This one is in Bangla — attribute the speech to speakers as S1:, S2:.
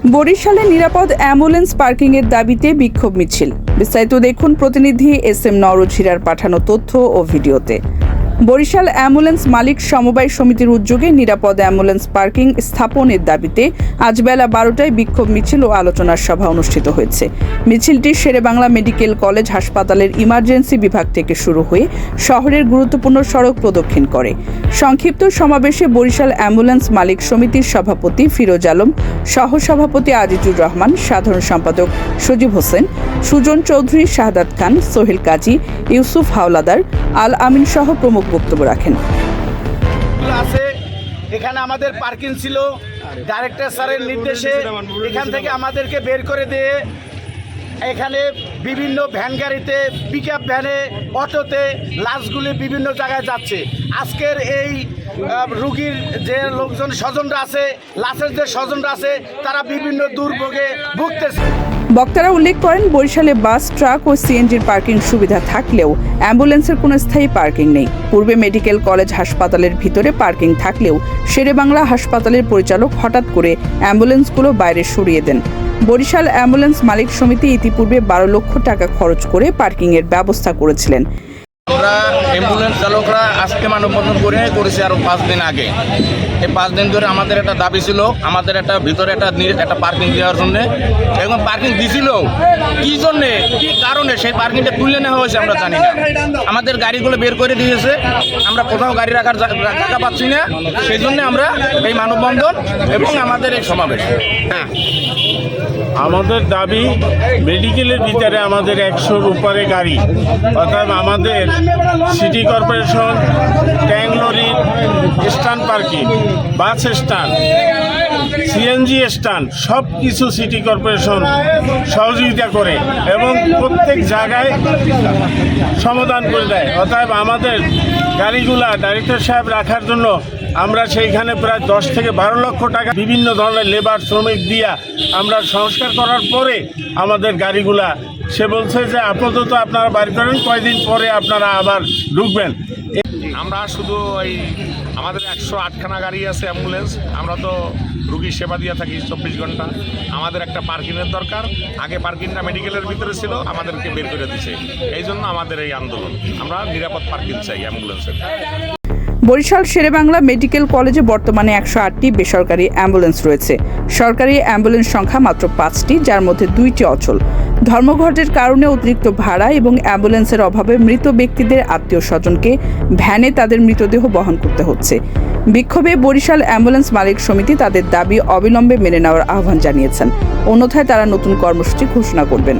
S1: বরিশালে নিরাপদ অ্যাম্বুলেন্স পার্কিংয়ের দাবিতে বিক্ষোভ মিছিল। বিস্তারিত দেখুন প্রতিনিধি SM নওরোজ হীরার পাঠানো তথ্য ও ভিডিওতে। বরিশাল অ্যাম্বুলেন্স মালিক সমবায় সমিতির উদ্যোগে নিরাপদ অ্যাম্বুলেন্স পার্কিং স্থাপনের দাবিতে আজ বেলা 12টায় বিক্ষোভ মিছিল ও আলোচনার সভা অনুষ্ঠিত হয়েছে। মিছিলটি শেরেবাংলা মেডিকেল কলেজ হাসপাতালের ইমার্জেন্সি বিভাগ থেকে শুরু হয়ে শহরের গুরুত্বপূর্ণ সড়ক প্রদক্ষিণ করে। সংক্ষিপ্ত সমাবেশে বরিশাল অ্যাম্বুলেন্স মালিক সমিতির সভাপতি ফিরোজ আলম, সহসভাপতি আজিজুর রহমান, সাধারণ সম্পাদক সজীব হোসেন, সুজন চৌধুরী, শাহাদাত খান, সোহেল কাজী, ইউসুফ হাওলাদার, আল আমিন সহ প্রমুখ বক্তব্য রাখেন।
S2: এখানে আমাদের পার্কিং ছিল, ডাইরেক্টর স্যারের নির্দেশে এখান থেকে আমাদেরকে বের করে দিয়ে এখানে বিভিন্ন ভ্যান গাড়িতে, পিকআপ ভ্যানে, অটোতে লাশগুলি বিভিন্ন জায়গায় যাচ্ছে। আজকের এই রুগীর যে লোকজন স্বজনরা আছে, লাশের যে স্বজনরা আছে, তারা বিভিন্ন দুর্ভোগে ভুগতেছে।
S1: বক্তারা উল্লেখ করেন, বরিশালে বাস, ট্রাক ও সিএনজির পার্কিং সুবিধা থাকলেও অ্যাম্বুলেন্সের কোনো স্থায়ী পার্কিং নেই। পূর্বে মেডিকেল কলেজ হাসপাতালের ভিতরে পার্কিং থাকলেও শেরেবাংলা হাসপাতালের পরিচালক হঠাৎ করে অ্যাম্বুলেন্সগুলো বাইরে সরিয়ে দেন। বরিশাল অ্যাম্বুলেন্স মালিক সমিতি ইতিপূর্বে 12 লক্ষ টাকা খরচ করে পার্কিংয়ের ব্যবস্থা করেছিলেন।
S3: আমরা অ্যাম্বুলেন্স চালকরা আজকে মানববন্ধন করেছি আরও 5 দিন আগে। এই 5 দিন ধরে আমাদের একটা দাবি ছিল, আমাদের একটা ভিতরে একটা পার্কিং দেওয়ার জন্যে, এবং পার্কিং দিছিল কী জন্যে, কী কারণে সেই পার্কিংটা তুলে নেওয়া হয়েছে আমরা জানি না। আমাদের গাড়িগুলো বের করে দিয়েছে, আমরা কোথাও গাড়ি রাখার জায়গা পাচ্ছি না। সেই জন্য আমরা এই মানববন্ধন এবং আমাদের এই সমাবেশ। হ্যাঁ,
S4: আমাদের দাবি, মেডিকেলের ভিতরে আমাদের 100-র উপরে গাড়ি, অর্থাৎ আমাদের city corporation, tank lorry stand parking, bus stand, CNG stand, সব কিছু সিটি কর্পোরেশন সহযোগিতা করে এবং প্রত্যেক জায়গায় সমাধান করে দেয়। অতএব আমাদের গাড়িগুলা ডাইরেক্টর সাহেব রাখার জন্য আমরা সেইখানে প্রায় 10 থেকে 12 লক্ষ টাকা বিভিন্ন ধরনের লেবার শ্রমিক দিয়া আমরা সংস্কার করার পরে আমাদের গাড়িগুলা, সে বলছে যে আপাতত আপনারা বাইর করেন, কয়দিন পরে আপনারা আবার ঢুকবেন।
S5: আমরা শুধু ওই আমাদের 108খানা গাড়ি আছে অ্যাম্বুলেন্স, আমরা তো রুগীর সেবা দিয়ে থাকি 24 ঘন্টা। আমাদের একটা পার্কিংয়ের দরকার। আগে পার্কিংটা মেডিকেলের ভিতরে ছিল, আমাদেরকে বের করে দিচ্ছে। এই জন্য আমাদের এই আন্দোলন, আমরা নিরাপদ পার্কিং চাই অ্যাম্বুলেন্সের।
S1: বরিশাল শেরেবাংলা মেডিকেল কলেজে বর্তমানে 108টি বেসরকারি অ্যাম্বুলেন্স রয়েছে। সরকারি অ্যাম্বুলেন্স সংখ্যা মাত্র 5টি, যার মধ্যে 2টি অচল। ধর্মঘটের কারণে অতিরিক্ত ভাড়া এবং অ্যাম্বুলেন্সের অভাবে মৃত ব্যক্তিদের আত্মীয় স্বজনকে ভ্যানে তাদের মৃতদেহ বহন করতে হচ্ছে। বিক্ষোভে বরিশাল অ্যাম্বুলেন্স মালিক সমিতি তাদের দাবি অবিলম্বে মেনে নেওয়ার আহ্বান জানিয়েছেন। অন্যথায় তারা নতুন কর্মসূচি ঘোষণা করবেন।